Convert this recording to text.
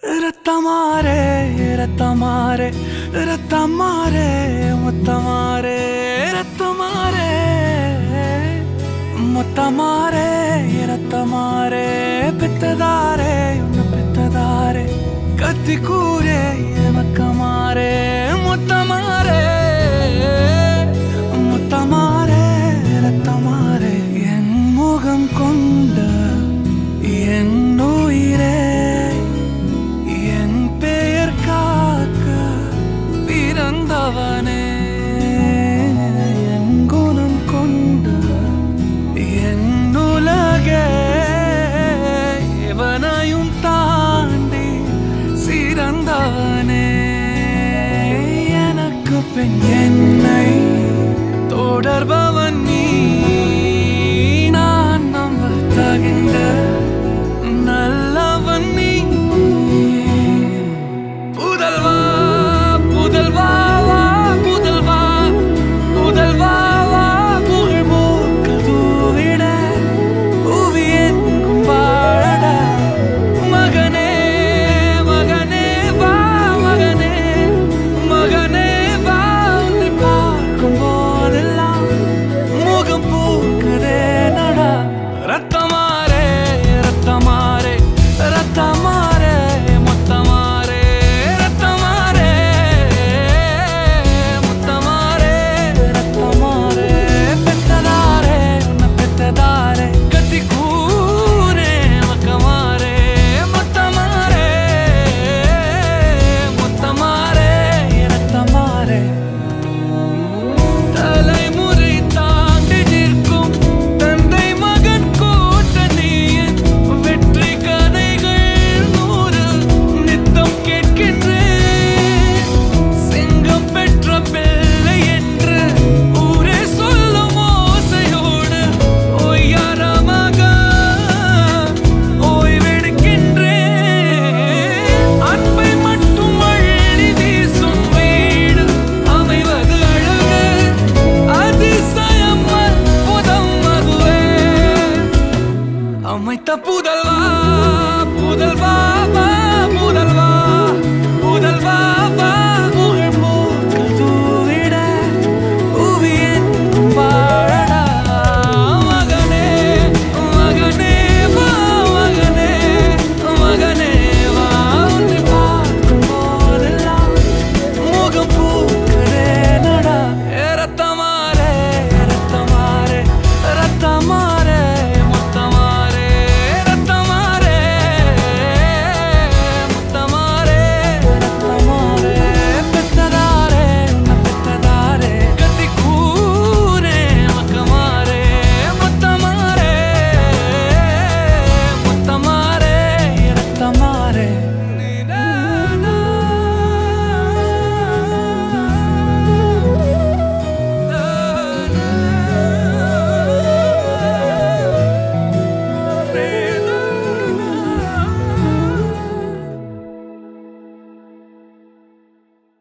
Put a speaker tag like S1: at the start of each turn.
S1: ரத்தமாரே ரத்தமாரே ரத்தமாரே முத்தமாரே ரத்தமாரே முத்தமாரே ரத்தமாரே பெத்ததாரே உன்னை பெத்ததாரே கத்தி கூரே மக்கமாரே முத்தமாரே முத்தமாரே ரத்தமாரே என் முகம் கொண்ட என் உயிரே பிறந்தவனே என் குணம் கொண்ட என் உலகே எவனையும் தாண்டி சிறந்தவனே எனக்கு பின் என்னை தொடர்பவன் நீ நான் நம்ப தகின்ற நல்லவன் நீ அமைத்த புதல்வா புதல்வா